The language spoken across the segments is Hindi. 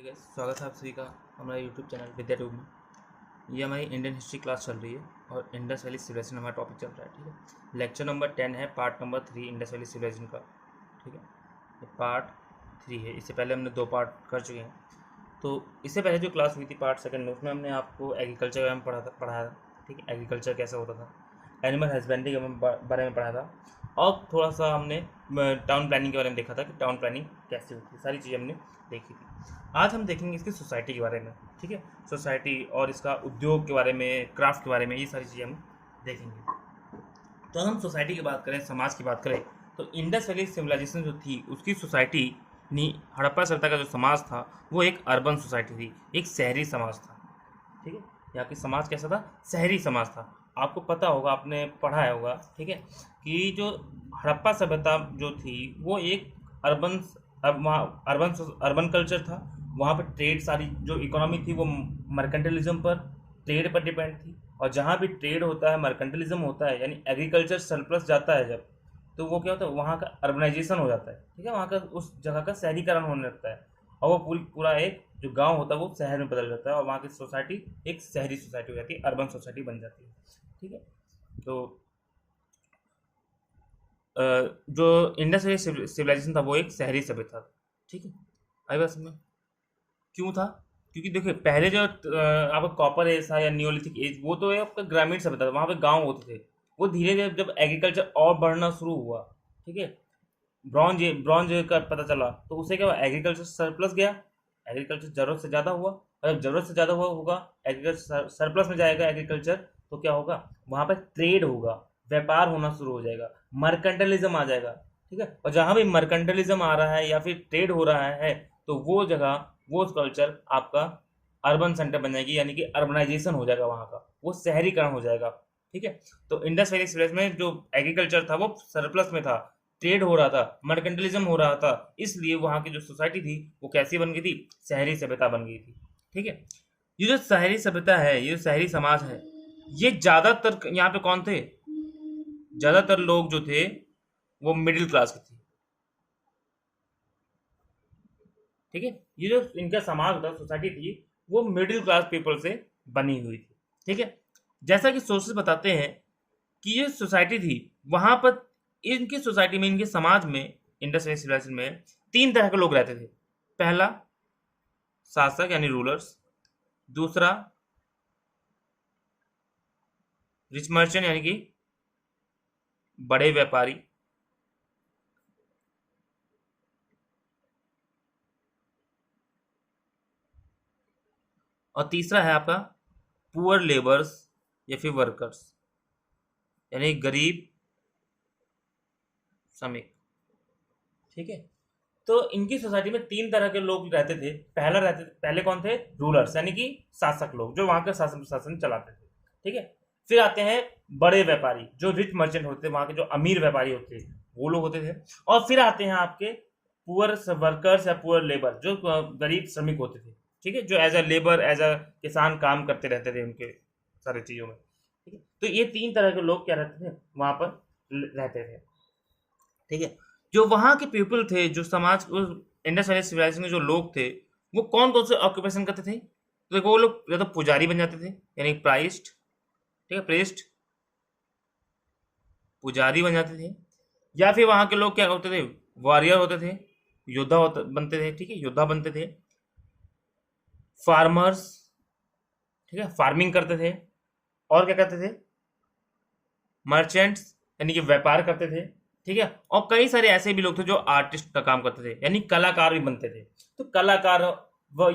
ठीक है, स्वागत है आप सभी का हमारा यूट्यूब चैनल विद्या ट्यूब में। ये हमारी इंडियन हिस्ट्री क्लास चल रही है और इंडस वैली सिविलाइजेशन हमारा टॉपिक चल रहा है। ठीक है, लेक्चर नंबर 10 है, part number 3 Indus valley civilisation का। ठीक है, ये पार्ट 3 है। इससे पहले हमने 2 पार्ट कर चुके हैं। तो इससे पहले जो क्लास हुई थी पार्ट सेकंड में, उसमें हमने आपको एग्रीकल्चर के बारे में पढ़ाया था। ठीक है, एग्रीकल्चर कैसा होता था, एनिमल हस्बेंड्री के बारे में पढ़ा था, और थोड़ा सा हमने टाउन प्लानिंग के बारे में देखा था कि टाउन प्लानिंग कैसे होती है। सारी चीज़ें हमने देखी थी। आज हम देखेंगे इसकी सोसाइटी के बारे में। ठीक है, सोसाइटी और इसका उद्योग के बारे में, क्राफ्ट के बारे में, ये सारी चीज़ें हम देखेंगे। तो हम सोसाइटी की बात करें, समाज की बात करें, तो इंडस वैली सिविलाइजेशन जो थी उसकी सोसाइटी हड़प्पा सभ्यता का जो समाज था वो एक अर्बन सोसाइटी थी, एक शहरी समाज था। ठीक है, यहाँ की समाज कैसा था? शहरी समाज था। आपको पता होगा, आपने पढ़ा होगा, ठीक है, कि जो हड़प्पा सभ्यता जो थी वो एक अर्बन अर्बन अर्बन कल्चर था। वहाँ पर ट्रेड, सारी जो इकोनॉमी थी वो मर्केंटलिज्म पर, ट्रेड पर डिपेंड थी। और जहाँ भी ट्रेड होता है, मर्केंटलिज्म होता है, यानी एग्रीकल्चर सरप्लस जाता है जब, तो वो क्या होता है, वहाँ का अर्बनाइजेशन हो जाता है। ठीक है, वहाँ का उस जगह का शहरीकरण होने लगता है और वो पूरा एक जो गांव होता है वो शहर में बदल जाता है और वहाँ की सोसाइटी एक शहरी सोसाइटी हो जाती है, अर्बन सोसाइटी बन जाती है। ठीक है, तो जो इंडस वैली सिविलाइजेशन था वो एक शहरी सभ्यता था। ठीक है, आई बात समझ में? क्यों था? क्योंकि देखिए, पहले जो आपका कॉपर एज था या नियोलिथिक एज, वो तो आपका ग्रामीण सभ्यता था, वहाँ पे गांव होते थे। वो धीरे धीरे जब एग्रीकल्चर और बढ़ना शुरू हुआ, ठीक है, ब्रॉन्ज ब्रॉन्ज का पता चला, तो उसे क्या हुआ, एग्रीकल्चर सरप्लस गया, एग्रीकल्चर जरूरत से ज़्यादा हुआ। और जब जरूरत से ज़्यादा हुआ होगा, एग्रीकल्चर सरप्लस में जाएगा एग्रीकल्चर, तो क्या होगा, वहाँ पर ट्रेड होगा, व्यापार होना शुरू हो जाएगा, मर्केंटलिज्म आ जाएगा। ठीक है, और जहाँ भी मर्केंटलिज्म आ रहा है या फिर ट्रेड हो रहा है, तो वो जगह, वो कल्चर आपका अर्बन सेंटर बन जाएगी, यानी कि अर्बनाइजेशन हो जाएगा वहाँ का, वो शहरीकरण हो जाएगा। ठीक है, तो इंडस वैली सिविलाइजेशन में जो एग्रीकल्चर था वो सरप्लस में था, ट्रेड हो रहा था, मर्केंटलिज्म हो रहा था, इसलिए वहाँ की जो सोसाइटी थी वो कैसी बन गई थी, शहरी सभ्यता बन गई थी। ठीक है, ये जो शहरी सभ्यता है, ये जो शहरी समाज है, ये ज्यादातर यहाँ पे कौन थे, ज्यादातर लोग जो थे वो मिडिल क्लास के थे। ठीक है, ये जो इनका समाज था, सोसाइटी थी, वो मिडिल क्लास पीपल से बनी हुई थी। ठीक है, जैसा कि सोर्सेस बताते हैं कि ये सोसाइटी थी, वहां पर इनकी सोसाइटी में, इनके समाज में, इंडस वैली सिविलाइजेशन में 3 तरह के लोग रहते थे। पहला, शासक यानी रूलर्स। दूसरा, रिच मर्चेंट यानी कि बड़े व्यापारी। और तीसरा है आपका पुअर लेबर्स या फिर वर्कर्स, यानी गरीब श्रमिक। ठीक है, तो इनकी सोसाइटी में 3 तरह के लोग रहते थे। पहले कौन थे? रूलर्स, यानी कि शासक लोग, जो वहां का शासन प्रशासन चलाते थे। ठीक है, फिर आते हैं बड़े व्यापारी, जो रिच मर्चेंट होते थे, वहां के जो अमीर व्यापारी होते थे वो लोग होते थे। और फिर आते हैं आपके पुअर वर्कर्स या पुअर लेबर, जो गरीब श्रमिक होते थे। ठीक है, जो as a labour, as a किसान काम करते रहते थे उनके सारी चीजों में। ठीक है, तो ये 3 तरह के लोग क्या रहते थे वहां पर, रहते थे। ठीक है, जो वहाँ के पीपल थे, जो समाज, इंडस वैली सिविलाइजेशन के जो लोग थे, वो कौन कौन से ऑक्यूपेशन करते थे? तो देखो, वो लोग या तो पुजारी बन जाते थे, यानी प्राइस्ट। ठीक है, प्रेस्ट, पुजारी बन जाते थे। या फिर वहाँ के लोग क्या होते थे, वॉरियर होते थे, बनते थे। ठीक है, योद्धा बनते थे। फार्मर्स, ठीक है, फार्मिंग करते थे। और क्या करते थे? मर्चेंट्स, यानी कि व्यापार करते थे। ठीक है, और कई सारे ऐसे भी लोग थे जो आर्टिस्ट का काम करते थे, यानी कलाकार भी बनते थे। तो कलाकार,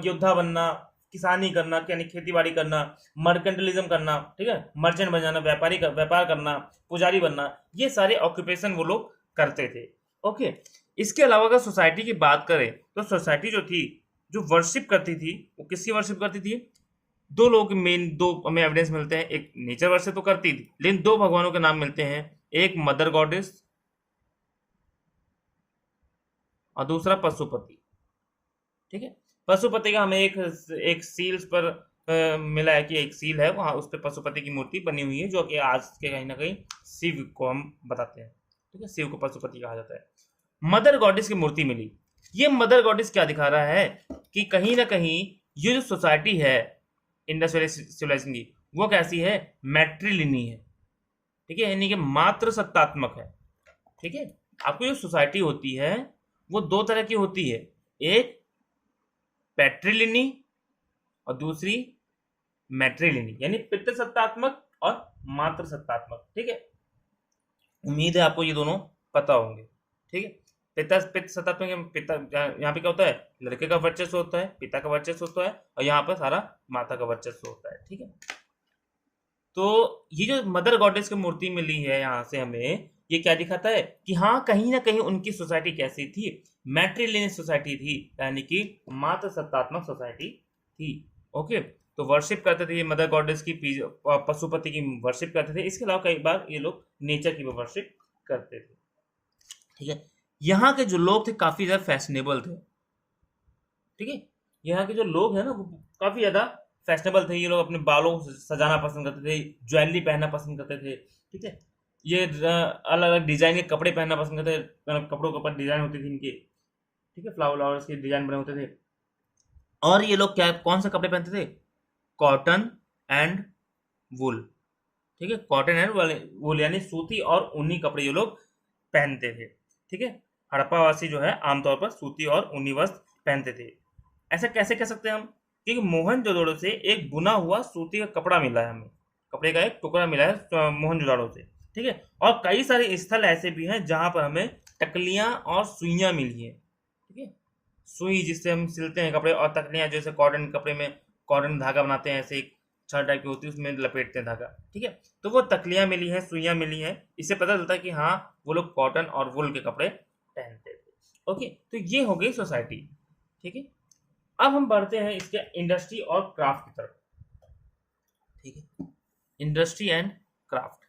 योद्धा बनना, किसानी करना, यानी खेती बाड़ी करना, मर्केंटलिज्म करना, ठीक है, मर्चेंट बन जाना, व्यापार करना, पुजारी बनना, ये सारे ऑक्यूपेशन वो लोग करते थे। ओके, इसके अलावा अगर सोसाइटी की बात करें, तो सोसाइटी जो थी, जो वर्शिप करती थी, वो किसकी वर्शिप करती थी? 2 लोगों के मेन, 2 हमें एविडेंस मिलते हैं। एक नेचर वर्शिप तो करती थी, लेकिन 2 भगवानों के नाम मिलते हैं, एक मदर गॉडेस और दूसरा पशुपति। ठीक है, पशुपति का हमें एक सील्स पर मिला है कि एक सील है वहां, उस पर पशुपति की मूर्ति बनी हुई है, जो कि आज के कहीं ना कहीं शिव को हम बताते हैं। ठीक है, शिव को पशुपति कहा जाता है। मदर गॉडेस की मूर्ति मिली, ये मदर गॉडेस क्या दिखा रहा है कि कहीं ना कहीं ये जो सोसाइटी है इंडस वैली सिविलाइजेशन की, वो कैसी है, मैट्रिलिनी है, ठीक है, यानी कि मात्र सत्तात्मक है। ठीक है, आपकी जो सोसाइटी होती है वो दो तरह की होती है, एक पैट्रिलिनी और दूसरी मैट्रिलिनी, यानी पितृसत्तात्मक और मातृ सत्तात्मक। ठीक है, उम्मीद है आपको ये दोनों पता होंगे। ठीक है, पिता सत्तात्मक, पिता यहाँ पे क्या होता है, लड़के का वर्चस्व होता है, पिता का वर्चस्व होता है, और यहाँ पर सारा माता का वर्चस्व होता है। ठीक है, तो ये जो मदर गॉडेस की मूर्ति मिली है यहाँ से हमें, ये क्या दिखाता है कि हाँ कहीं ना कहीं उनकी सोसाइटी कैसी थी, मैट्रिलिनियस सोसाइटी थी, यानी कि मातृ सत्तात्मक सोसाइटी थी। ओके, तो वर्शिप करते थे ये मदर गॉडेस की, पशुपति की वर्शिप करते थे। इसके अलावा कई बार ये लोग नेचर की वर्शिप करते थे। ठीक है, यहाँ के जो लोग थे काफी ज्यादा फैशनेबल थे। ठीक है, यहाँ के जो लोग हैं ना वो काफी ज्यादा फैशनेबल थे। ये लोग अपने बालों को सजाना पसंद करते थे, ज्वेलरी पहनना पसंद करते थे। ठीक है, ये अलग अलग डिजाइन के कपड़े पहनना पसंद करते थे, मतलब कपड़ों के ऊपर डिजाइन होती थी इनके। ठीक है, फ्लावर्स के डिजाइन बने होते थे। और ये लोग क्या, कौन से कपड़े पहनते थे, कॉटन एंड वुल। ठीक है, कॉटन एंड वुल यानी सूती और ऊनी कपड़े ये लोग पहनते थे। ठीक है, हड़प्पावासी जो है आमतौर पर सूती और ऊनी वस्त्र पहनते थे। ऐसा कैसे कह सकते हैं हम, क्योंकि मोहनजोदड़ो से एक बुना हुआ सूती का कपड़ा मिला है हमें, कपड़े का एक टुकड़ा मिला है मोहनजोदड़ो से। ठीक है, और कई सारे स्थल ऐसे भी हैं जहां पर हमें टकलियां और सुइयां मिली है। ठीक है, सुई जिससे हम सिलते हैं कपड़े, और तकलियां जैसे कॉटन कपड़े में कॉटन धागा बनाते हैं, ऐसे एक छड़ टाइप की होती है उसमें लपेटते हैं धागा। ठीक है, तो वो तकलियां मिली हैं, सुइयां मिली हैं, इससे पता चलता है कि हाँ वो लोग कॉटन और वुल के कपड़े पहनते थे। ओके, तो ये हो गई सोसाइटी। ठीक है, अब हम बढ़ते हैं इसके इंडस्ट्री और क्राफ्ट की तरफ। ठीक है, इंडस्ट्री एंड क्राफ्ट।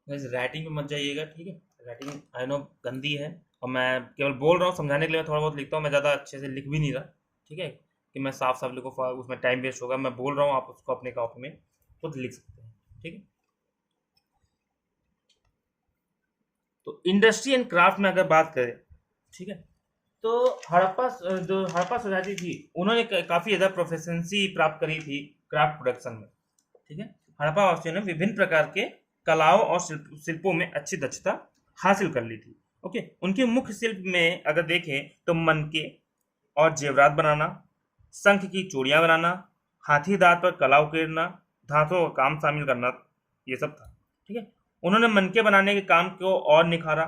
राइटिंग में मत जाइएगा। ठीक है, राइटिंग आई नो गंदी है, और मैं केवल बोल रहा हूँ समझाने के लिए, मैं थोड़ा बहुत लिखता हूँ, मैं ज़्यादा अच्छे से लिख भी नहीं रहा। ठीक है, कि मैं साफ साफ लिखूँ, उसमें टाइम वेस्ट होगा। मैं बोल रहा हूँ, आप उसको अपने कॉपी में खुद लिख सकते हैं। ठीक है, तो इंडस्ट्री एंड क्राफ्ट में अगर बात करें, ठीक है, तो हड़प्पा जो हड़प्पा सोसाइटी थी उन्होंने काफ़ी ज़्यादा प्रोफिशिएंसी प्राप्त करी थी क्राफ्ट प्रोडक्शन में। ठीक है, हड़प्पा वासियों ने विभिन्न प्रकार के कलाओं और शिल्पों में अच्छी दक्षता हासिल कर ली थी। ओके, उनके मुख्य शिल्प में अगर देखें तो मनके और जेवरात बनाना, शंख की चूड़ियां बनाना, हाथी दांत पर कला उकेरना, धातुओं का काम शामिल करना, ये सब था। ठीक है, उन्होंने मनके बनाने के काम को और निखारा,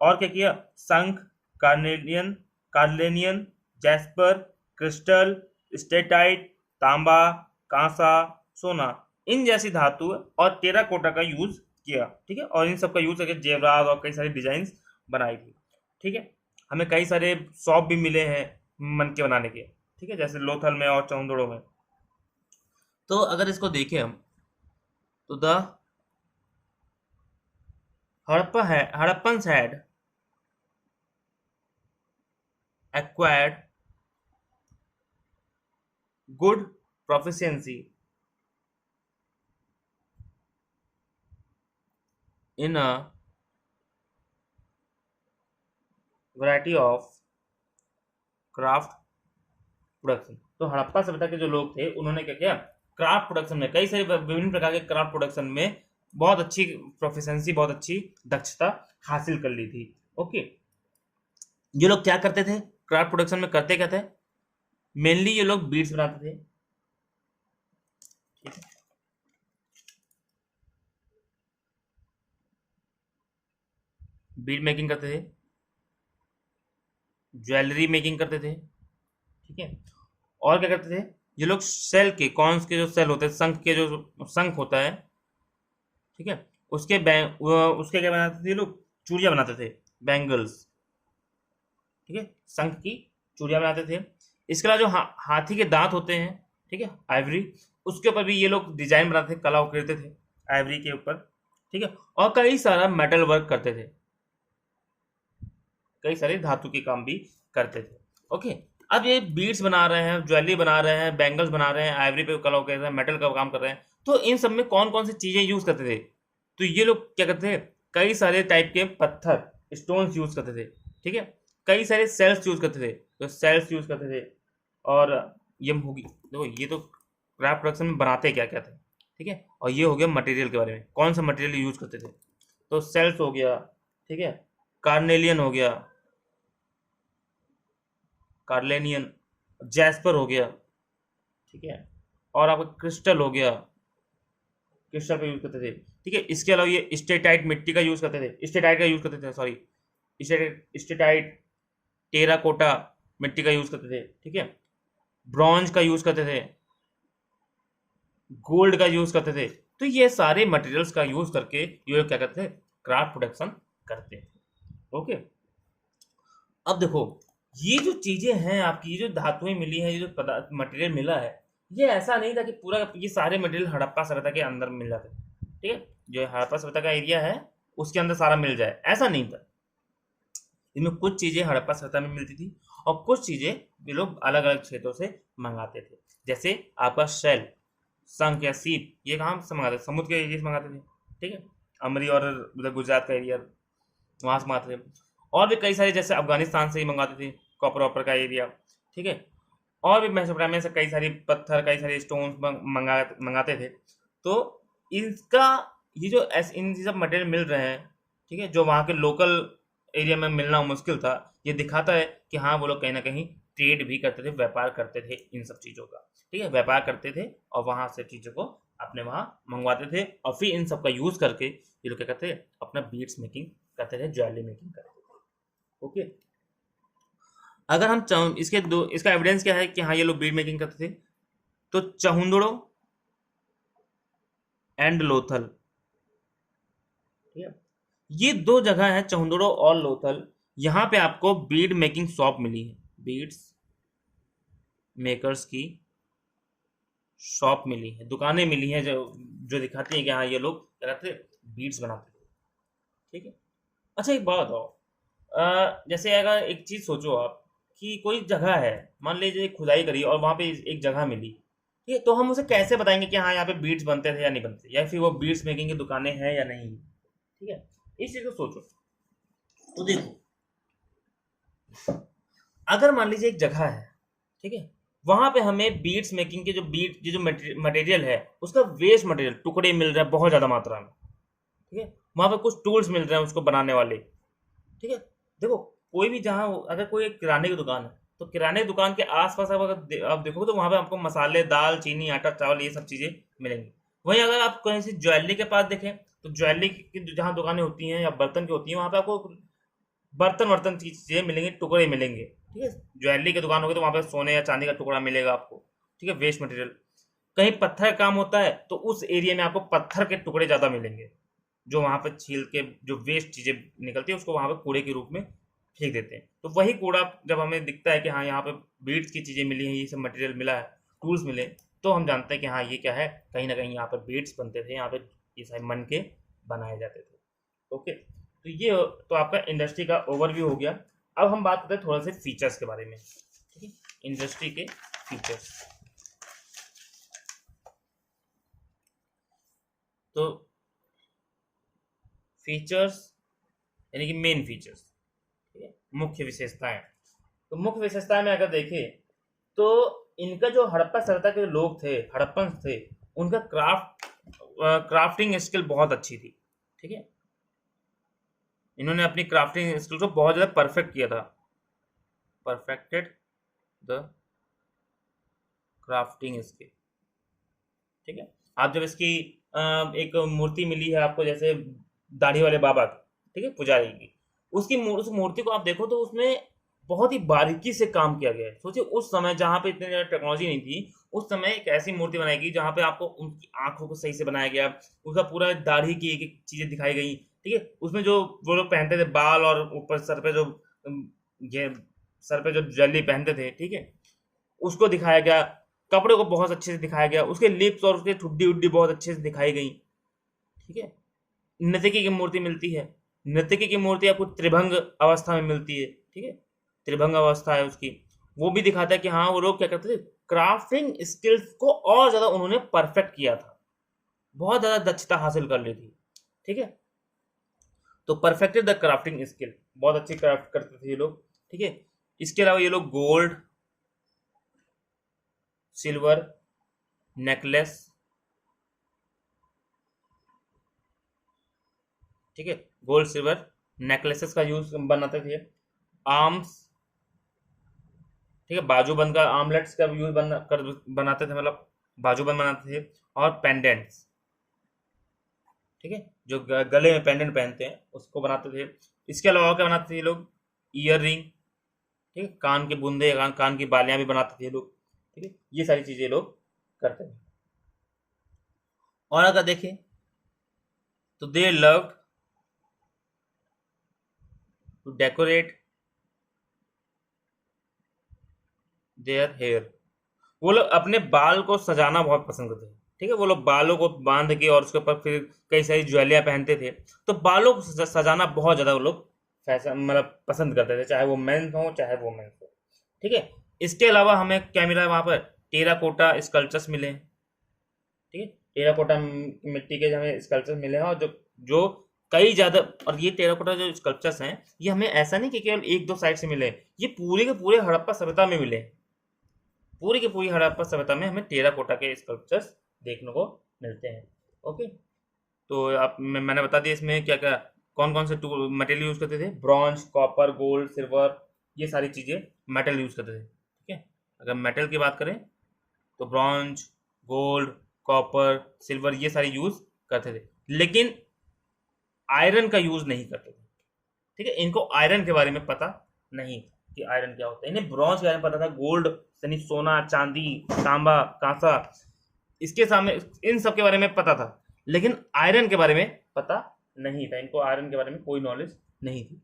और क्या किया, शंख, कार्नेलियन कार्लेनियन, जैस्पर, क्रिस्टल, स्टेटाइट, तांबा, कांसा, सोना, इन जैसी धातु और टेराकोटा का यूज किया। ठीक है, और इन सब का यूज करके जेवरात और कई सारी डिजाइन बनाई थी। ठीक है, हमें कई सारे शॉप भी मिले हैं मनके बनाने के। ठीक है, जैसे लोथल में और चौंदड़ो में। तो अगर इसको देखें हम, तो the Harappans had acquired good proficiency in a variety of craft production. तो हड़प्पा सभ्यता के जो लोग थे उन्होंने क्या किया, क्राफ्ट प्रोडक्शन में कई सारे विभिन्न प्रकार के क्राफ्ट प्रोडक्शन में बहुत अच्छी प्रोफिशिएंसी, बहुत अच्छी दक्षता हासिल कर ली थी। ओके, ये लोग क्या करते थे क्राफ्ट प्रोडक्शन में, करते क्या थे, मेनली ये लोग बीड्स बनाते थे। ठीक है, बीड मेकिंग करते थे, ज्वेलरी मेकिंग करते थे। ठीक है, और क्या करते थे ये लोग, सेल के, कॉन्स के जो सेल होते हैं, शंख के जो शंख होता है, ठीक है, उसके क्या बनाते थे ये लोग, चूड़ियाँ बनाते थे, बैंगल्स। ठीक है, शंख की चूड़ियाँ बनाते थे। इसके अलावा जो हाथी के दांत होते हैं, ठीक है, आइवरी, उसके ऊपर भी ये लोग डिजाइन बनाते थे, कला उकेरते थे आइवरी के ऊपर। ठीक है, और कई सारा मेटल वर्क करते थे, कई सारे धातु के काम भी करते थे। ओके, अब ये बीड्स बना रहे हैं, ज्वेलरी बना रहे हैं, बैंगल्स बना रहे हैं, आइवरी पे कला कर रहे हैं, मेटल का काम कर रहे हैं, तो इन सब में कौन कौन सी चीजें यूज करते थे? तो ये लोग क्या करते थे, कई सारे टाइप के पत्थर, स्टोन्स यूज करते थे, ठीक है, कई सारे सेल्स यूज करते थे, तो सेल्स यूज करते थे। और ये होगी, देखो ये तो क्राफ्ट प्रोडक्शन में बनाते क्या क्या थे, ठीक है। और ये हो गया मटेरियल के बारे में, कौन सा मटेरियल यूज करते थे, तो सेल्स हो गया, ठीक है, कार्नेलियन हो गया, कार्लेनियन, जैस्पर हो गया, ठीक है, और आपका क्रिस्टल हो गया, क्रिस्टल का यूज करते थे, ठीक है। इसके अलावा ये स्टेटाइट मिट्टी का यूज करते थे, स्टेटाइट का यूज करते थे, सॉरी, स्टेटाइट टेराकोटा मिट्टी का यूज करते थे, ठीक है, ब्रॉन्ज का यूज करते थे, गोल्ड का यूज करते थे। तो ये सारे मटेरियल्स का यूज करके ये लोग क्या करते थे, क्राफ्ट प्रोडक्शन करते थे। ओके, अब देखो ये जो चीजें हैं आपकी, ये जो धातुएं मिली हैं, ये जो पदार्थ मटेरियल मिला है, ये ऐसा नहीं था कि पूरा ये सारे मटेरियल हड़प्पा सभ्यता के अंदर मिल जाते, ठीक है, जो हड़प्पा सभ्यता का एरिया है उसके अंदर सारा मिल जाए, ऐसा नहीं था। इनमें कुछ चीजें हड़प्पा सभ्यता में मिलती थी और कुछ चीजें ये लोग अलग अलग क्षेत्रों से मंगाते थे। जैसे आपका शेल, शंख या सीप, ये कहाँ से मंगाते थे, समुद्र के एरिया से मंगाते थे, ठीक है, अमरी और उधर गुजरात का एरिया, वहां से मंगाते थे। और भी कई सारे जैसे अफगानिस्तान से ही मंगाते थे, कॉपर वॉपर का एरिया, ठीक है, और भी मेसोपोटामिया से कई सारे पत्थर, कई सारे स्टोन्स मंगाते थे। तो इसका ये जो इन सब मटेरियल मिल रहे हैं, ठीक है, जो वहाँ के लोकल एरिया में मिलना मुश्किल था, ये दिखाता है कि हाँ वो लोग कहीं ना कहीं ट्रेड भी करते थे, व्यापार करते थे इन सब चीज़ों का, ठीक है, व्यापार करते थे और वहाँ से चीज़ों को अपने वहाँ मंगवाते थे और फिर इन सब का यूज़ करके ये लोग क्या करते थे, अपना बीड्स मेकिंग करते थे, ज्वेलरी मेकिंग करते थे। ओके, अगर हम इसका एविडेंस क्या है कि हाँ ये लोग बीड मेकिंग करते थे, तो चहुंदड़ो एंड लोथल, ठीक है, ये दो जगह है, चहुंदड़ो और लोथल, यहाँ पे आपको बीड मेकिंग शॉप मिली है, बीड्स मेकर्स की शॉप मिली है, दुकानें मिली हैं जो जो दिखाती हैं कि हाँ ये लोग क्या करते बीड्स बनाते थे, ठीक है। अच्छा एक बात बताओ, जैसे अगर एक चीज सोचो आप कि कोई जगह है, मान लीजिए खुदाई करी और वहां पे एक जगह मिली, ठीक है, तो हम उसे कैसे बताएंगे कि हाँ यहाँ पे बीड्स बनते थे या नहीं बनते, या फिर वो बीड्स मेकिंग की दुकानें हैं या नहीं, ठीक है, इस चीज को सोचो। तो देखो, अगर मान लीजिए एक जगह है, ठीक है, वहां पे हमें बीड्स मेकिंग के जो मटेरियल है उसका वेस्ट मटेरियल, टुकड़े मिल रहे हैं बहुत ज्यादा मात्रा में, ठीक है, वहां पे कुछ टूल्स मिल रहे हैं उसको बनाने वाले, ठीक है। देखो कोई भी जहाँ अगर कोई एक किराने की दुकान है, तो किराने की दुकान के आसपास आप अगर आप देखो तो वहां पे आपको मसाले, दाल, चीनी, आटा, चावल, ये सब चीजें मिलेंगी। वहीं अगर आप कहीं से ज्वेलरी के पास देखें, तो ज्वेलरी की जहाँ दुकानें होती हैं या बर्तन की होती हैं, वहां पे आपको बर्तन वर्तन की चीजें मिलेंगी, टुकड़े मिलेंगे, ठीक है। ज्वेलरी की दुकान होगी तो वहां पे सोने या चांदी का टुकड़ा मिलेगा आपको, ठीक है, वेस्ट मटेरियल। कहीं पत्थर का काम होता है तो उस एरिया में आपको पत्थर के टुकड़े ज्यादा मिलेंगे, जो वहां पर छील के जो वेस्ट चीजें निकलती है उसको वहां पे कूड़े के रूप में फेंक देते हैं। तो वही कूड़ा जब हमें दिखता है कि हाँ यहाँ पे बीड्स की चीजें मिली हैं, ये सब मटेरियल मिला है, टूल्स मिले, तो हम जानते हैं कि हाँ ये क्या है, कहीं ना कहीं यहाँ पर बीड्स बनते थे, यहाँ पे ये सारे मन के बनाए जाते थे। ओके, तो ये तो आपका इंडस्ट्री का ओवरव्यू हो गया। अब हम बात करते हैं थोड़ा से फीचर्स के बारे में, ठीक है, इंडस्ट्री के फीचर्स। तो फीचर्स यानी कि मेन फीचर्स, ठीक है, मुख्य विशेषताएं। तो मुख्य विशेषताएं में अगर देखें तो इनका जो हड़प्पा सभ्यता के लोग थे, हड़प्पन थे, उनका क्राफ्टिंग स्किल बहुत अच्छी थी, ठीक है, इन्होंने अपनी क्राफ्टिंग स्किल को बहुत ज़्यादा परफेक्ट किया था, परफेक्टेड द क्राफ्टिंग स्किल, ठीक है। आप जब इसकी एक मूर्ति मिली है आपको, जैसे दाढ़ी वाले बाबा की, ठीक है, पुजारी की, उस मूर्ति को आप देखो तो उसमें बहुत ही बारीकी से काम किया गया है। सोचिए उस समय जहाँ पे इतनी ज़्यादा टेक्नोलॉजी नहीं थी, उस समय एक ऐसी मूर्ति बनाई गई जहाँ पे आपको उनकी आंखों को सही से बनाया गया, उसका पूरा दाढ़ी की एक एक चीजें दिखाई गई, ठीक है, उसमें जो वो लोग पहनते थे बाल, और ऊपर ये सर पे जो ज्वेलरी पहनते थे, ठीक है, उसको दिखाया गया, कपड़े को बहुत अच्छे से दिखाया गया, उसके लिप्स और उसके ठुड्डी उड्डी बहुत अच्छे से दिखाई गई, ठीक है। नृत्यकी की मूर्ति मिलती है, नृत्यकी की मूर्ति आपको त्रिभंग अवस्था में मिलती है, ठीक है, त्रिभंग अवस्था है उसकी। वो भी दिखाता है कि हाँ वो लोग क्या करते थे, क्राफ्टिंग स्किल्स को और ज़्यादा उन्होंने परफेक्ट किया था, बहुत ज़्यादा दक्षता हासिल कर ली थी। ठीक है, तो परफेक्टेड द क्राफ्टिंग स्किल, बहुत अच्छी क्राफ्ट करते थे ये लोग। ठीक है, इसके अलावा ये लोग गोल्ड, सिल्वर, नेकलेस, ठीक है, गोल्ड सिल्वर नेकलेसेस का यूज बनाते थे, आर्म्स, ठीक है, बाजूबंद का आर्मलेट्स का यूज बनाते थे, मतलब बाजूबंद बनाते थे, और पेंडेंट्स, ठीक है, जो गले में पेंडेंट पहनते हैं उसको बनाते थे। इसके अलावा क्या बनाते थे ये लोग, ईयर रिंग, ठीक है, कान के बूंदे, कान की बालियां भी बनाते थे ये लोग। ठीक है, ये सारी चीजें लोग करते थे। और अगर देखें तो they loved to decorate their hair, वो लोग अपने बाल को सजाना बहुत पसंद करते थे। ठीक है, वो लोग बालों को बांध के और उसके ऊपर फिर कई सारी ज्वेलरियां पहनते थे, तो बालों को सजाना बहुत ज्यादा वो लोग फैशन मतलब पसंद करते थे, चाहे वो मेंस हो चाहे वुमेन्स हो। ठीक है, इसके अलावा हमें क्या मिला है वहां पर, टेराकोटा स्कल्पचर्स मिले हैं। ठीक है, टेराकोटा मिट्टी के हमें स्कल्पचर्स मिले हैं, और जो जो कई ज्यादा, और ये टेराकोटा जो स्कल्पचर्स हैं ये हमें ऐसा नहीं कि केवल एक दो साइड से मिले हैं, ये पूरे के पूरे हड़प्पा सभ्यता में मिले हैं। पूरी की पूरी हड़प्पा सभ्यता में हमें टेराकोटा के स्कल्पचर्स देखने को मिलते हैं। ओके, तो आप मैंने बता दिया इसमें क्या क्या कौन कौन से टूल मटेरियल यूज करते थे, ब्रॉन्ज, कॉपर, गोल्ड, सिल्वर, ये सारी चीजें मेटल यूज करते थे। ठीक है, अगर मेटल की बात करें तो ब्रॉन्ज, गोल्ड, कॉपर, सिल्वर ये सारी यूज करते थे, लेकिन आयरन का यूज नहीं करते थे। ठीक है, इनको आयरन के बारे में पता नहीं कि आयरन क्या होता है, इन्हें ब्रॉन्ज के बारे में पता था, गोल्ड यानी सोना, चांदी, तांबा, कांसा, इसके सामने इन सब के बारे में पता था, लेकिन आयरन के बारे में पता नहीं था, इनको आयरन के बारे में कोई नॉलेज नहीं थी।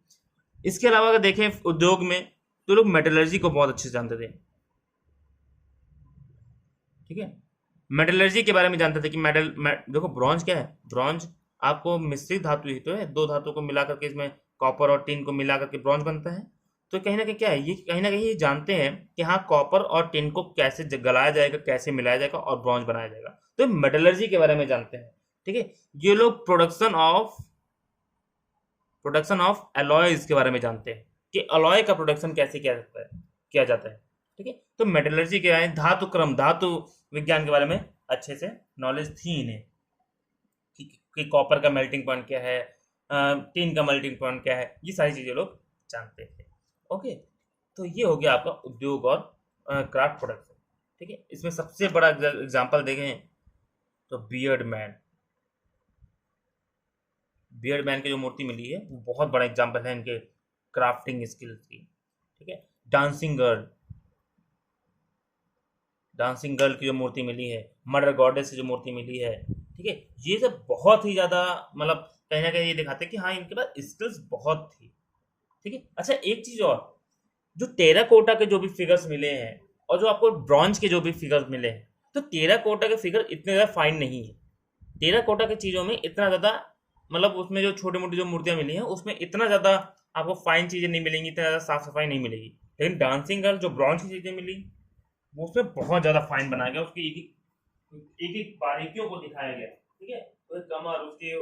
इसके अलावा अगर देखें उद्योग में तो लोग मेटलर्जी को बहुत अच्छे से जानते थे। ठीक है, मेटलर्जी के बारे में जानते थे कि देखो ब्रॉन्ज क्या है, ब्रॉन्ज आपको मिश्रित धातु ही तो है, दो धातु को मिला करके इसमें कॉपर और टिन को मिला करके ब्रॉन्ज बनता है। तो कहीं ना कहीं क्या है, ये कहीं ना कहीं ये जानते हैं कि हाँ कॉपर और टिन को कैसे गलाया जाएगा, कैसे मिलाया जाएगा और ब्रॉन्ज बनाया जाएगा, तो मेटलर्जी के बारे में जानते हैं। ठीक है, ये लोग प्रोडक्शन ऑफ एलॉयज के बारे में जानते हैं कि अलॉय का प्रोडक्शन कैसे किया जाता है। ठीक है, तो मेटलर्जी के बारे में, धातु क्रम, धातु विज्ञान के बारे में अच्छे से नॉलेज थी इन्हें, कि कॉपर का मेल्टिंग पॉइंट क्या है, टिन का मेल्टिंग पॉइंट क्या है, ये सारी चीजें लोग जानते थे। ओके, तो ये हो गया आपका उद्योग और क्राफ्ट प्रोडक्शन। ठीक है, इसमें सबसे बड़ा एग्जांपल देखें तो बियर्ड मैन, बियर्ड मैन की जो मूर्ति मिली है वो बहुत बड़ा एग्जांपल है इनके क्राफ्टिंग स्किल्स की। ठीक है, डांसिंग गर्ल, डांसिंग गर्ल की जो मूर्ति मिली है, मदर गॉडेस की जो मूर्ति मिली है। ठीक है, ये सब बहुत ही ज्यादा मतलब कहीं ना कहीं ये दिखाते हैं कि हाँ इनके पास स्किल्स बहुत थी। ठीक है, अच्छा एक चीज और, जो टेराकोटा के जो भी फिगर्स मिले हैं और जो आपको ब्रॉन्ज के जो भी फिगर्स मिले हैं, तो टेराकोटा के फिगर इतने ज्यादा फाइन नहीं है। टेराकोटा की चीजों में इतना ज्यादा मतलब उसमें जो छोटी मोटी जो मूर्तियां मिली हैं उसमें इतना ज्यादा आपको फाइन चीजें नहीं मिलेंगी, इतना ज्यादा साफ सफाई नहीं मिलेगी, लेकिन डांसिंग गर्ल जो ब्रॉन्ज की चीजें मिली वो उसमें बहुत ज्यादा फाइन बनाया गया, उसकी एक एक बारीकियों को दिखाया गया। ठीक है, उसके कमर, उसके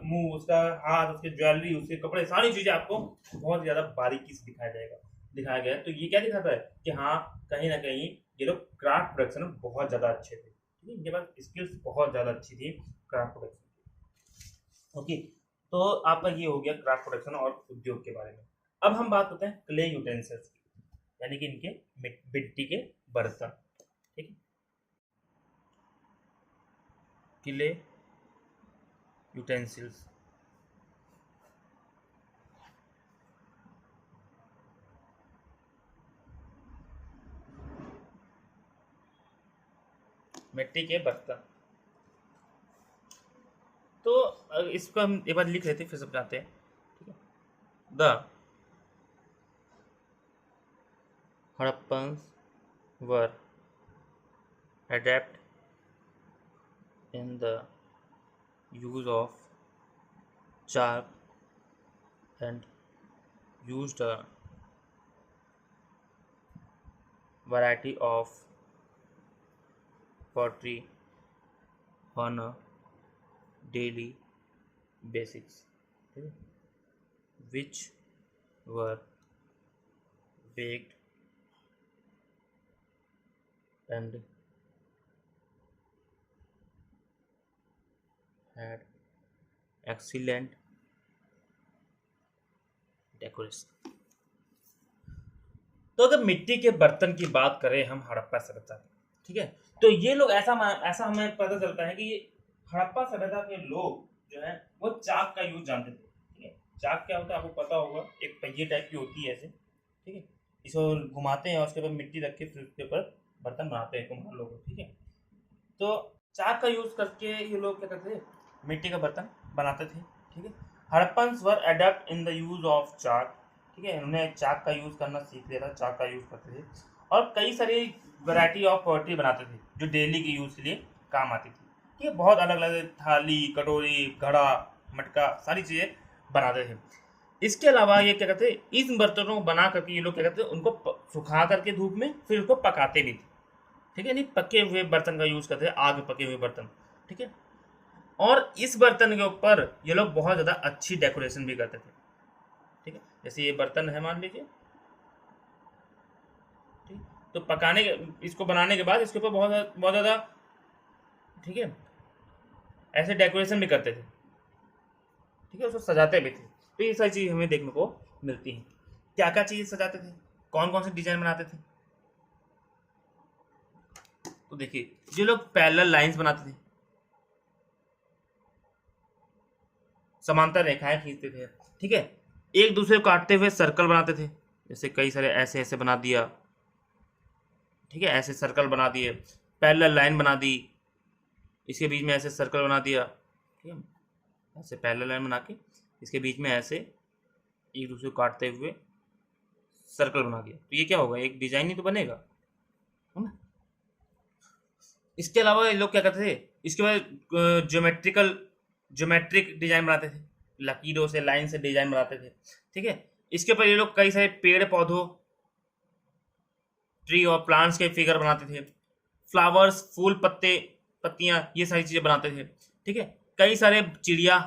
मुंह, उसका हाथ, उसके ज्वेलरी, उसके कपड़े, सारी चीजें आपको बहुत ज्यादा बारीकी से दिखाया गया है। तो ये क्या दिखाता है कि हाँ कहीं ना कहीं ये लोग क्राफ्ट प्रोडक्शन में बहुत ज्यादा अच्छे थे। ठीक है, इनके पास स्किल्स बहुत ज्यादा अच्छी थी क्राफ्ट प्रोडक्शन की। ओके, तो आपका ये हो गया क्राफ्ट प्रोडक्शन और उद्योग के बारे में। अब हम बात करते हैं क्ले यूटेंसिल्स की, यानी कि इनके मिट्टी के बर्तन। ठीक है, क्ले यूटेंसिल्स, मिट्टी के बर्तन। तो इसको हम एक बार लिख लेते हैं फिर समझाते हैं। ठीक है, the Harappans were adept in the use of chalk and used a variety of pottery on a daily basis, ठीक है, which were baked and had excellent decoration. तो अगर मिट्टी के बर्तन की बात करें हम हड़प्पा सभ्यता, ठीक है, तो ये लोग ऐसा हमें पता चलता है कि हड़प्पा सभ्यता के लोग जो है वो चाक का यूज जानते थे, ठीक है। चाक क्या होता है आपको पता होगा, एक पहिए टाइप की होती है ऐसे, ठीक है, इसको घुमाते हैं और उसके ऊपर मिट्टी रख के फिर उसके ऊपर बर्तन बनाते हैं कुम्हार लोग, ठीक है। तो चाक का यूज करके ये लोग क्या करते थे, मिट्टी का बर्तन बनाते थे, ठीक है। Harappans were adept in the use of chak, ठीक है, इन्होंने चाक का यूज करना सीख लिया था, चाक का यूज करते थे और कई सारी वैरायटी ऑफ पोएट्री बनाते थे जो डेली के यूज के लिए काम आती थी, ठीक है। बहुत अलग अलग थाली, कटोरी, घड़ा, मटका, सारी चीजें बनाते थे। इसके अलावा ये क्या करते, इन बर्तनों को बना करके ये लोग क्या करते, उनको सुखा करके धूप में फिर उसको पकाते भी थे, ठीक है, नहीं पके हुए बर्तन का यूज करते हैं, आग में पके हुए बर्तन, ठीक है। और इस बर्तन के ऊपर ये लोग बहुत ज्यादा अच्छी डेकोरेशन भी करते थे, ठीक है। जैसे ये बर्तन है मान लीजिए, ठीक, तो पकाने के, इसको बनाने के बाद इसके ऊपर बहुत ज्यादा, ठीक है, ऐसे डेकोरेशन भी करते थे, ठीक है, उसको सजाते भी थे। तो ये सारी चीज हमें देखने को मिलती है। क्या क्या चीज सजाते थे, कौन कौन से डिजाइन बनाते थे, तो देखिए जो लोग पैरेलल लाइंस बनाते थे, समांतर रेखाएं खींचते थे, ठीक है, एक दूसरे को काटते हुए सर्कल बनाते थे, जैसे कई सारे ऐसे ऐसे बना दिया, ठीक है, ऐसे सर्कल बना दिए, पैरेलल लाइन बना दी, इसके बीच में ऐसे सर्कल बना दिया, ठीक है, ऐसे पैरेलल लाइन बना के इसके बीच में ऐसे एक दूसरे को काटते हुए सर्कल बना दिया, तो ये क्या होगा, एक डिजाइन ही तो बनेगा, है ना। इसके अलावा ये लोग क्या करते थे, इसके बाद ज्योमेट्रिक डिजाइन बनाते थे, लकीरों से, लाइन से डिजाइन बनाते थे, ठीक है। इसके ऊपर ये लोग कई सारे पेड़ पौधों, ट्री और प्लांट्स के फिगर बनाते थे, फ्लावर्स, फूल, पत्ते, पत्तियां, ये सारी चीजें बनाते थे, ठीक है। कई सारे चिड़िया,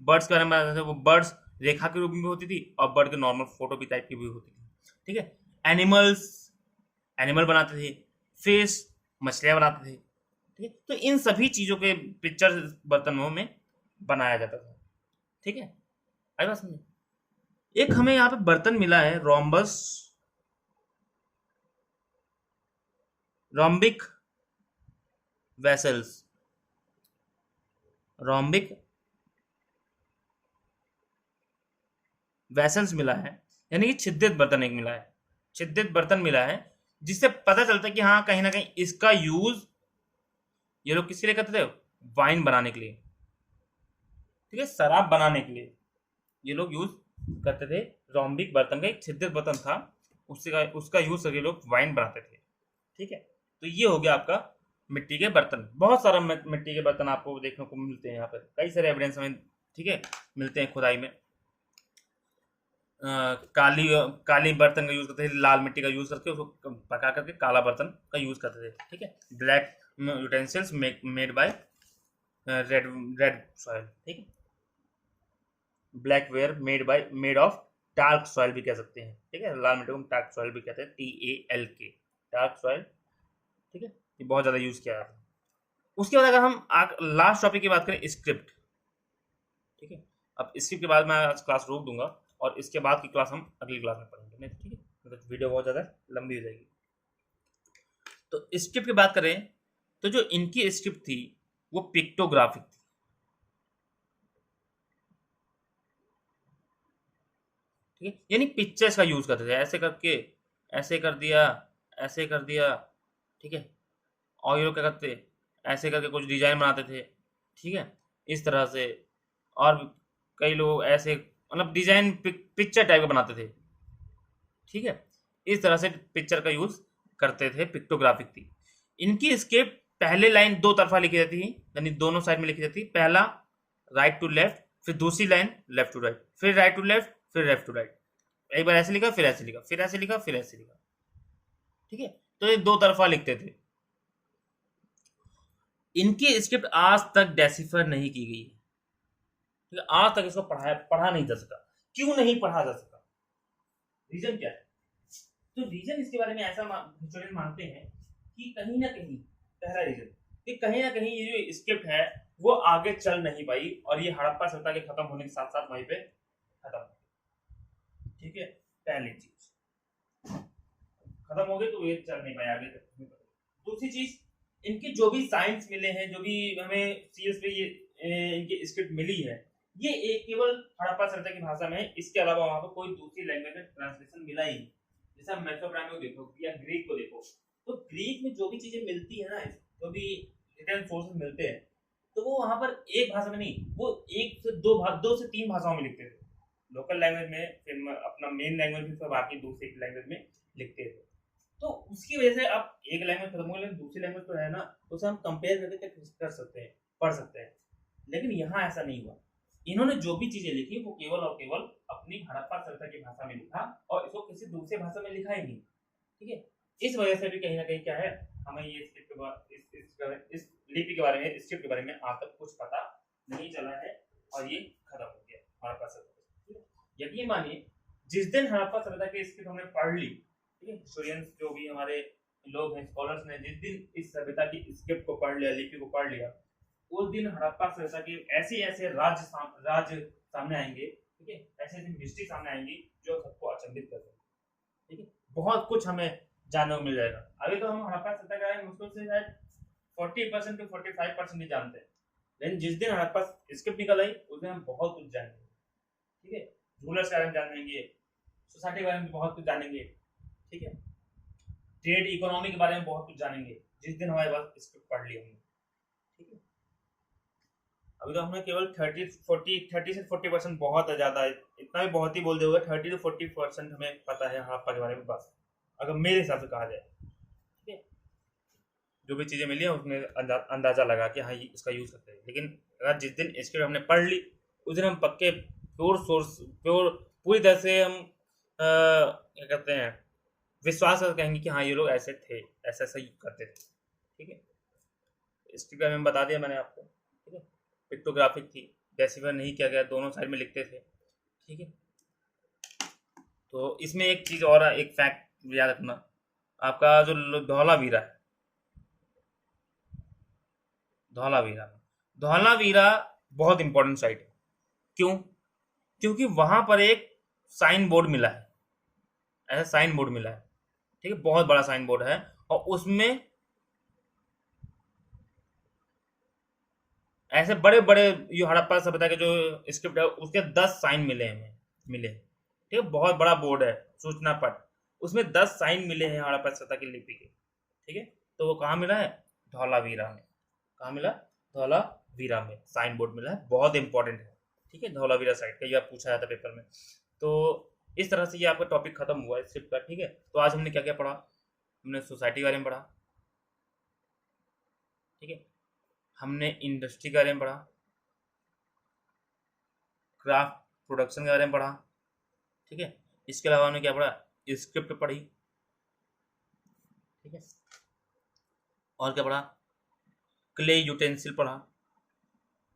बर्ड्स के बारे में बनाते थे, वो बर्ड्स रेखा के रूप में भी होती थी और बर्ड के नॉर्मल फोटो भी टाइप की भी होती थी, ठीक है। एनिमल बनाते थे, फिश, मछलियां बनाते थे, ठीक है। तो इन सभी चीजों के पिक्चर बर्तनों में बनाया जाता था, ठीक है। आई बात समझे। एक हमें यहाँ पे बर्तन मिला है रोम्बिक वेसल्स, रोम्बिक वेसल्स मिला है, यानी कि छिद्रित बर्तन एक मिला है, छिद्रित बर्तन मिला है, जिससे पता चलता है कि हाँ कहीं ना कहीं इसका यूज ये लोग किसके लिए करते थे, वाइन बनाने के लिए, ठीक है, शराब बनाने के लिए ये लोग यूज करते थे। रोम्बिक बर्तन का एक छिद्रित बर्तन था, उसका यूज करके लोग वाइन बनाते थे, ठीक है। तो ये हो गया आपका मिट्टी के बर्तन। बहुत सारा मिट्टी के बर्तन आपको देखने को मिलते हैं यहाँ पर, कई सारे एविडेंस हमें, ठीक है, मिलते हैं खुदाई में। काली काली बर्तन का यूज करते थे, लाल मिट्टी का यूज करके उसको पका करके काला बर्तन का यूज करते थे, ठीक है। Black utensils made by red soil, ठीक है। Black were made of dark soil भी कह सकते हैं, ठीक है, लाल मिट्टी को डार्क सॉइल भी कहते हैं, TALK, डार्क सॉइल, ठीक है। ये बहुत ज्यादा यूज किया जाता है। उसके बाद अगर हम लास्ट टॉपिक की बात करें, स्क्रिप्ट, ठीक है। अब स्क्रिप्ट के बाद मैं आज क्लास रोक दूंगा और इसके बाद की क्लास हम अगली क्लास में पढ़ेंगे, ठीक है, मतलब वीडियो बहुत ज़्यादा लंबी हो जाएगी। तो स्क्रिप्ट की बात करें तो जो इनकी स्क्रिप्ट थी वो पिक्टोग्राफिक थी, ठीक है, यानी पिक्चर्स का यूज करते थे, ऐसे करके ऐसे कर दिया, ऐसे कर दिया, ठीक है, और ये लोग क्या करते, ऐसे करके कुछ डिजाइन बनाते थे, ठीक है, इस तरह से। और कई लोग ऐसे मतलब डिजाइन पिक्चर टाइप का बनाते थे, ठीक है, इस तरह से पिक्चर का यूज करते थे, पिक्टोग्राफिक थी। इनकी स्क्रिप्ट पहले लाइन दो तरफा लिखी जाती थी, यानी दोनों साइड में लिखी जाती थी, पहला राइट टू लेफ्ट, फिर दूसरी लाइन लेफ्ट टू राइट, फिर राइट टू लेफ्ट, फिर लेफ्ट टू राइट, एक बार ऐसे लिखा, फिर ऐसे लिखा, फिर ऐसे लिखा, फिर ऐसे लिखा, ठीक है। तो ये दो तरफा लिखते थे। इनकी स्क्रिप्ट आज तक डेसिफर नहीं की गई है, ठीक है, आज तक इसको पढ़ा नहीं जा सका। क्यों नहीं पढ़ा जा सका, रीजन क्या है? तो रीजन इसके बारे में ऐसा हिस्टोरियन मानते हैं कि कहीं ना कहीं, पहला रीजन कि कहीं ना कहीं ये जो स्क्रिप्ट है वो आगे चल नहीं पाई और ये हड़प्पा सभ्यता के खत्म होने के साथ साथ वहीं पे खत्म हो गई, ठीक है। पहली चीज खत्म हो गई तो ये चल नहीं पाया आगे। दूसरी चीज, इनके जो भी साइंस मिले हैं, जो भी हमें सीएस पे ये इनकी स्क्रिप्ट मिली है, ये एक केवल हड़प्पा सभ्यता की भाषा में है। इसके अलावा वहां पर कोई दूसरी लैंग्वेज में ट्रांसलेशन मिला ही नहीं। जैसे आप मेसोपोटामिया को देखो या ग्रीक को देखो, तो ग्रीक में जो भी चीजें मिलती है ना, जो भी रिटर्न सोर्सेस मिलते हैं, तो वो वहां पर एक भाषा में नहीं, वो एक से दो से तीन भाषाओं में लिखते थे। लोकल लैंग्वेज में, फिर अपना मेन लैंग्वेज में, फिर बाकी दूसरी लैंग्वेज में लिखते थे। तो उसकी वजह से अब एक लैंग्वेज खत्म हो गई, लेकिन दूसरी लैंग्वेज तो है ना, उसे हम कंपेयर करके कर सकते हैं, पढ़ सकते हैं। लेकिन यहाँ ऐसा नहीं हुआ। इन्होंने जो भी चीजें लिखी वो केवल और केवल अपनी हड़प्पा सभ्यता की भाषा में लिखा और इसको किसी दूसरी भाषा में लिखा ही नहीं, ठीक है। इस वजह से भी कहीं ना कहीं क्या है, हमें ये इस लिपि के बारे में, स्क्रिप्ट के बारे में आज तक कुछ पता नहीं चला है और ये खत्म हो गया हड़प्पा सभ्यता। यकीन मानिए, जिस दिन हड़प्पा सभ्यता की स्क्रिप्ट हमने पढ़ ली, ठीक है, हिस्टोरियंस जो भी हमारे लोग हैं, स्कॉलर्स ने जिस दिन इस सभ्यता की स्क्रिप्ट को पढ़ लिया, लिपि को पढ़ लिया, उस दिन हड़प्पा सभ्यता के ऐसे ऐसे राज्य सामने आएंगे, ठीक है, ऐसे ऐसे मिस्ट्री सामने आएंगी जो सबको अचंभित कर देंगे, ठीक है। बहुत कुछ हमें जानने को मिल जाएगा। अभी तो हम हड़प्पा सभ्यता के बारे में मुश्किल से शायद 40% to 45% ही जानते हैं, लेकिन जिस दिन हड़प्पा स्क्रिप्ट निकल आई उस दिन हम बहुत कुछ जानेंगे, ठीक है। रूलर्स के बारे में जानेंगे, सोसाइटी के बारे में बहुत कुछ जानेंगे, ठीक है, ट्रेड इकोनॉमी के बारे में बहुत कुछ जानेंगे जिस दिन हमारे पास स्क्रिप्ट पढ़ ली हमने, ठीक है। अभी तो हमने केवल 30 से 40% बहुत है, ज्यादा है, इतना भी बहुत ही बोल दे होगा। 30 से 40% हमें पता है हड़प्पा के बारे में, बस अगर मेरे हिसाब से कहा जाए, ठीक है। जो भी चीजें मिली है उसमें अंदाजा लगा कि हाँ इसका यूज करते हैं। लेकिन अगर जिस दिन स्क्रिप्ट हमने पढ़ ली उस दिन हम पक्के प्योर पूरी तरह से हम क्या कहते हैं, विश्वास कर कहेंगे कि हाँ ये लोग ऐसे थे, ऐसा ऐसा करते थे, ठीक है। इसके बारे में बता दिया मैंने आपको, ठीक है। पिक्टोग्राफिक थी, डेसिफर नहीं किया गया, दोनों साइड में लिखते थे, ठीक है। तो इसमें एक चीज और है, एक फैक्ट याद रखना, आपका जो धौलावीरा है, धौलावीरा बहुत इंपॉर्टेंट साइट है। क्यों? क्योंकि वहां पर एक साइन बोर्ड मिला है, ऐसा साइन बोर्ड मिला है, ठीक है, बहुत बड़ा साइन बोर्ड है और उसमें ऐसे बड़े बड़े जो हड़प्पा सभ्यता के जो स्क्रिप्ट है उसके 10 साइन मिले, ठीक है, बहुत बड़ा बोर्ड है, सूचना पट, उसमें 10 साइन मिले हैं हड़प्पा सभ्यता की लिपि के, ठीक है। तो वो कहाँ मिला है? धौलावीरा में। कहाँ मिला? धौलावीरा में साइन बोर्ड मिला है, बहुत इंपॉर्टेंट है, ठीक है। धौलावीरा साइड का, ये पूछा जाता पेपर में। तो इस तरह से ये आपका टॉपिक खत्म हुआ है स्क्रिप्ट का, ठीक है। तो आज हमने क्या क्या पढ़ा? हमने सोसाइटी के बारे में पढ़ा, ठीक है, हमने इंडस्ट्री के बारे में पढ़ा, क्राफ्ट प्रोडक्शन के बारे में पढ़ा, ठीक है। इसके अलावा हमने क्या पढ़ा? स्क्रिप्ट पढ़ी, ठीक है। और क्या पढ़ा? क्ले यूटेंसिल पढ़ा,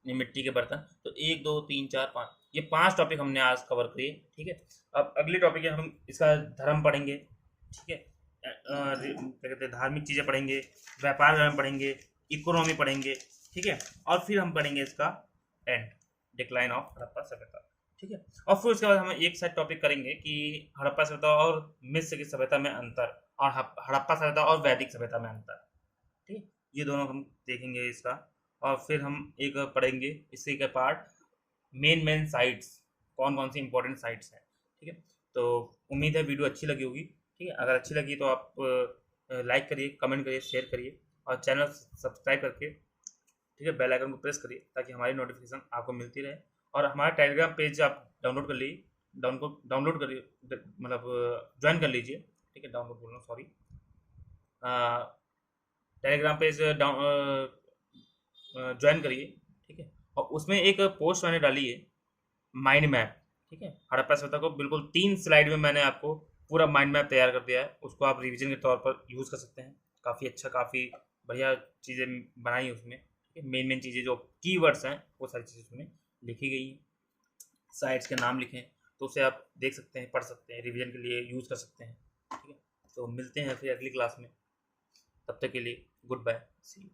मिट्टी के बर्तन। तो 1 2 3 4 5 ये 5 टॉपिक हमने आज कवर किए, ठीक है। अब अगले टॉपिक है हम इसका धर्म पढ़ेंगे, ठीक है, क्या कहते हैं, धार्मिक चीज़ें पढ़ेंगे, व्यापार के बारे में पढ़ेंगे, इकोनॉमी पढ़ेंगे, ठीक है। और फिर हम पढ़ेंगे इसका एंड, डिक्लाइन ऑफ हड़प्पा सभ्यता, ठीक है। और फिर उसके बाद हम एक साइड टॉपिक करेंगे कि हड़प्पा सभ्यता और मिस्र की सभ्यता में अंतर, और हड़प्पा सभ्यता और वैदिक सभ्यता में अंतर, ठीक है। ये दोनों हम देखेंगे इसका। और फिर हम एक पढ़ेंगे इसी के पार्ट मेन साइट्स, कौन कौन सी इंपॉर्टेंट साइट्स हैं, ठीक है। तो उम्मीद है वीडियो अच्छी लगी होगी, ठीक है। अगर अच्छी लगी तो आप लाइक करिए, कमेंट करिए, शेयर करिए और चैनल सब्सक्राइब करके, ठीक है, बेल आइकन को प्रेस करिए ताकि हमारी नोटिफिकेशन आपको मिलती रहे। और हमारा टेलीग्राम पेज आप डाउनलोड कर लीजिए, डाउनलोड करिए, मतलब ज्वाइन कर लीजिए, ठीक है, डाउनलोड बोल रहा हूँ, सॉरी, टेलीग्राम पेज ज्वाइन करिए, ठीक है। और उसमें एक पोस्ट मैंने डाली है माइंड मैप, ठीक है, हड़प्पा सभ्यता को बिल्कुल 3 स्लाइड में मैंने आपको पूरा माइंड मैप तैयार कर दिया है, उसको आप रिवीजन के तौर पर यूज़ कर सकते हैं। काफ़ी अच्छा, काफ़ी बढ़िया चीज़ें बनाई उसमें। मेन मेन चीज़ें जो कीवर्ड्स हैं वो सारी चीज़ें उसमें लिखी गई हैं। साइट्स के नाम लिखें तो उसे आप देख सकते हैं, पढ़ सकते हैं, रिवीजन के लिए यूज़ कर सकते हैं। ठीक है, तो मिलते हैं फिर अगली क्लास में। तब तक के लिए गुड बाय, सी यू।